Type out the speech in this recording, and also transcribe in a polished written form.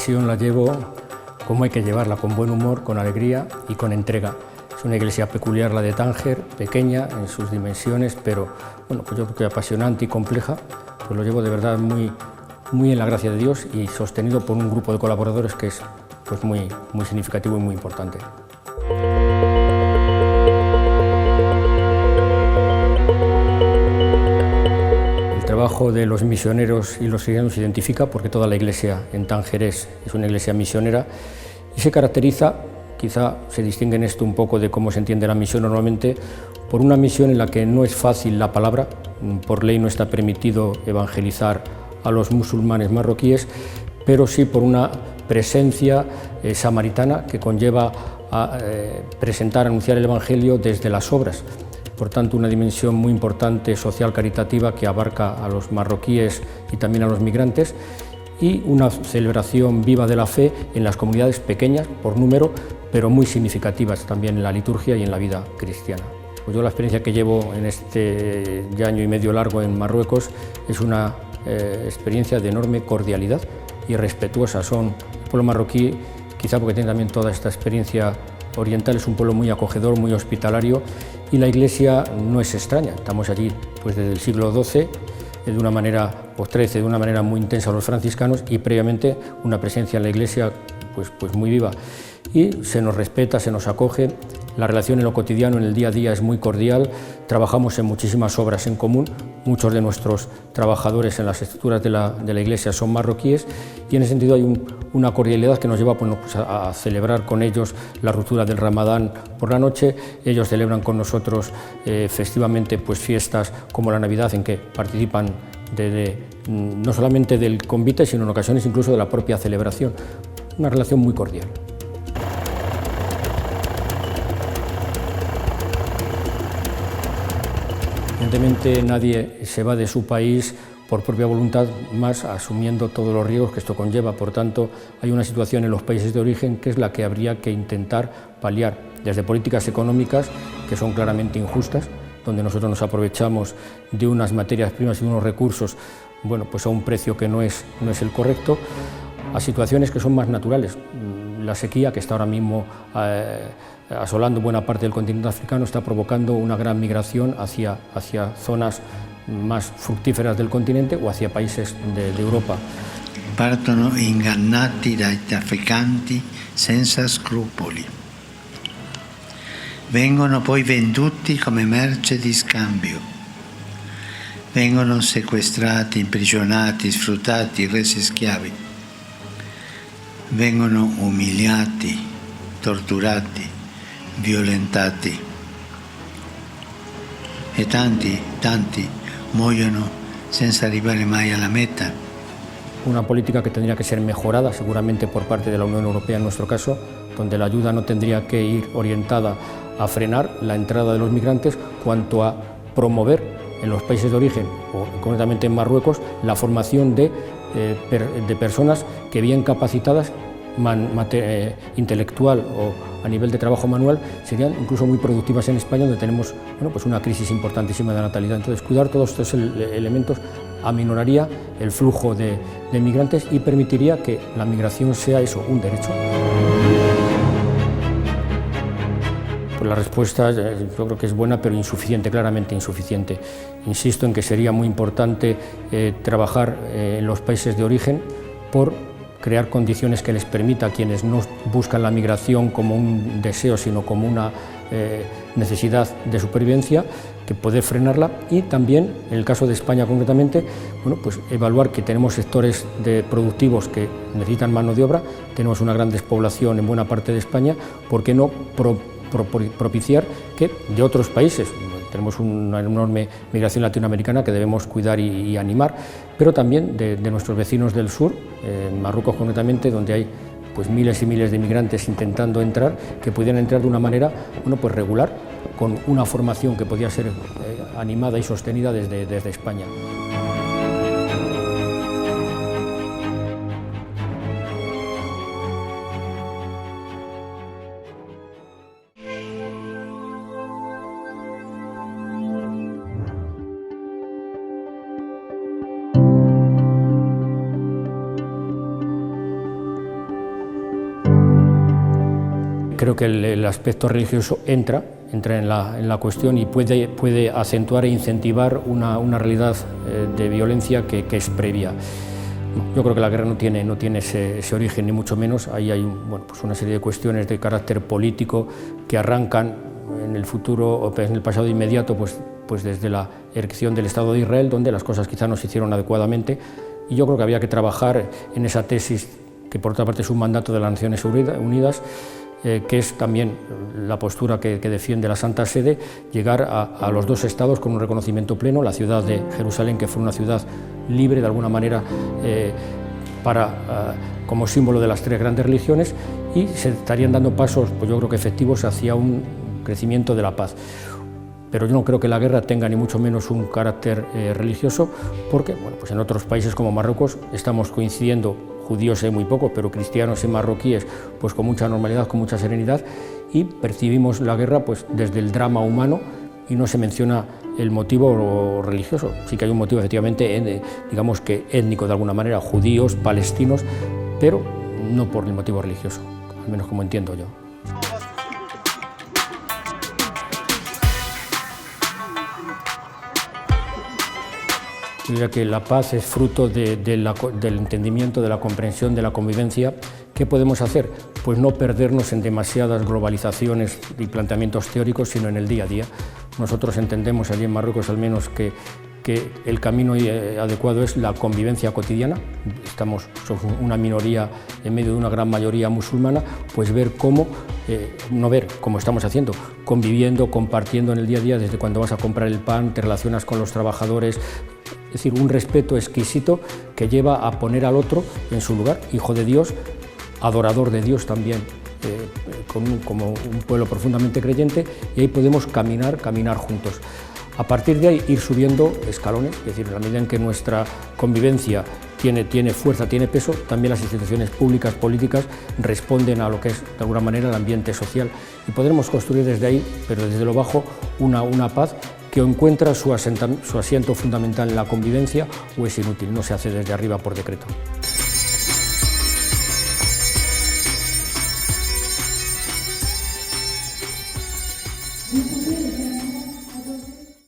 misión la llevo como hay que llevarla, con buen humor, con alegría y con entrega. Es una iglesia peculiar la de Tánger, pequeña en sus dimensiones, pero bueno, pues yo creo que apasionante y compleja. Pues lo llevo de verdad muy en la gracia de Dios y sostenido por un grupo de colaboradores que es pues muy significativo y muy importante. El trabajo de los misioneros y los cristianos se identifica porque toda la iglesia en Tánger es una iglesia misionera y se caracteriza, quizá se distingue en esto un poco de cómo se entiende la misión normalmente, por una misión en la que no es fácil la palabra, por ley no está permitido evangelizar a los musulmanes marroquíes, pero sí por una presencia samaritana que conlleva a presentar, anunciar el Evangelio desde las obras. Por tanto, una dimensión muy importante social caritativa que abarca a los marroquíes y también a los migrantes, y una celebración viva de la fe en las comunidades pequeñas por número, pero muy significativas también en la liturgia y en la vida cristiana. Pues yo la experiencia que llevo en este año y medio largo en Marruecos es una experiencia de enorme cordialidad y respetuosa. El pueblo marroquí, quizá porque tiene también toda esta experiencia oriental, es un pueblo muy acogedor, muy hospitalario, y la iglesia no es extraña. Estamos allí pues desde el siglo XII, de una manera, o XIII, de una manera muy intensa los franciscanos, y previamente una presencia en la iglesia pues muy viva. Y se nos respeta, se nos acoge, la relación en lo cotidiano, en el día a día, es muy cordial, trabajamos en muchísimas obras en común, muchos de nuestros trabajadores en las estructuras de la iglesia son marroquíes, y en ese sentido hay una cordialidad que nos lleva pues, a celebrar con ellos la ruptura del Ramadán por la noche. Ellos celebran con nosotros festivamente pues, fiestas como la Navidad, en que participan no solamente del convite, sino en ocasiones incluso de la propia celebración. Una relación muy cordial. Evidentemente nadie se va de su país por propia voluntad, más asumiendo todos los riesgos que esto conlleva. Por tanto, hay una situación en los países de origen que es la que habría que intentar paliar, desde políticas económicas que son claramente injustas, donde nosotros nos aprovechamos de unas materias primas y unos recursos, bueno, pues a un precio que no es el correcto, a situaciones que son más naturales. La sequía, que está ahora mismo asolando buena parte del continente africano, está provocando una gran migración hacia zonas más fructíferas del continente o hacia países de Europa. Partono ingannati dai trafficanti senza scrupoli. Vengono poi venduti come merce di scambio. Vengono sequestrati, imprigionati, sfruttati, resi schiavi. Vengono umiliati, torturati, violentati. E tanti muoiono senza arrivare mai alla meta. Una política que tendría que ser mejorada seguramente por parte de la Unión Europea en nuestro caso, donde la ayuda no tendría que ir orientada a frenar la entrada de los migrantes, cuanto a promover en los países de origen, o concretamente en Marruecos, la formación de personas que, bien capacitadas intelectual o a nivel de trabajo manual, serían incluso muy productivas en España, donde tenemos pues una crisis importantísima de natalidad. Entonces, cuidar todos estos elementos aminoraría el flujo de migrantes y permitiría que la migración sea un derecho. Pues la respuesta yo creo que es buena, pero insuficiente, claramente insuficiente. Insisto en que sería muy importante trabajar en los países de origen por crear condiciones que les permita a quienes no buscan la migración como un deseo, sino como una necesidad de supervivencia, que poder frenarla, y también, en el caso de España concretamente, pues evaluar que tenemos sectores productivos que necesitan mano de obra, tenemos una gran despoblación en buena parte de España, ¿por qué no propiciar que de otros países? Tenemos una enorme migración latinoamericana que debemos cuidar y animar, pero también de nuestros vecinos del sur, en Marruecos concretamente, donde hay pues miles y miles de inmigrantes intentando entrar, que pudieran entrar de una manera pues regular, con una formación que podía ser animada y sostenida desde España. creo que el aspecto religioso entra en la cuestión y puede acentuar e incentivar una realidad de violencia que es previa. Yo creo que la guerra no tiene ese origen, ni mucho menos. Ahí hay pues una serie de cuestiones de carácter político que arrancan en el futuro o en el pasado inmediato, pues desde la erección del Estado de Israel, donde las cosas quizá no se hicieron adecuadamente, y yo creo que había que trabajar en esa tesis, que por otra parte es un mandato de las Naciones Unidas, que es también la postura que defiende la Santa Sede, llegar a los dos estados con un reconocimiento pleno, la ciudad de Jerusalén, que fue una ciudad libre de alguna manera como símbolo de las tres grandes religiones, y se estarían dando pasos, pues yo creo que efectivos, hacia un crecimiento de la paz. Pero yo no creo que la guerra tenga ni mucho menos un carácter religioso, porque pues en otros países como Marruecos estamos coincidiendo, judíos muy poco, pero cristianos y marroquíes pues con mucha normalidad, con mucha serenidad, y percibimos la guerra pues desde el drama humano y no se menciona el motivo religioso. Sí que hay un motivo efectivamente, digamos que étnico de alguna manera, judíos, palestinos, pero no por el motivo religioso, al menos como entiendo yo. Yo diría que la paz es fruto del entendimiento, de la comprensión, de la convivencia. ¿Qué podemos hacer? Pues no perdernos en demasiadas globalizaciones y planteamientos teóricos, sino en el día a día. Nosotros entendemos allí en Marruecos al menos que el camino adecuado es la convivencia cotidiana. Somos una minoría en medio de una gran mayoría musulmana, pues no ver cómo estamos haciendo, conviviendo, compartiendo en el día a día, desde cuando vas a comprar el pan, te relacionas con los trabajadores. Es decir, un respeto exquisito que lleva a poner al otro en su lugar, hijo de Dios, adorador de Dios también, como un pueblo profundamente creyente, y ahí podemos caminar juntos. A partir de ahí ir subiendo escalones, es decir, en la medida en que nuestra convivencia tiene fuerza, tiene peso, también las instituciones públicas, políticas, responden a lo que es de alguna manera el ambiente social, y podremos construir desde ahí, pero desde lo bajo, una paz que encuentra su asiento fundamental en la convivencia, o es inútil, no se hace desde arriba por decreto.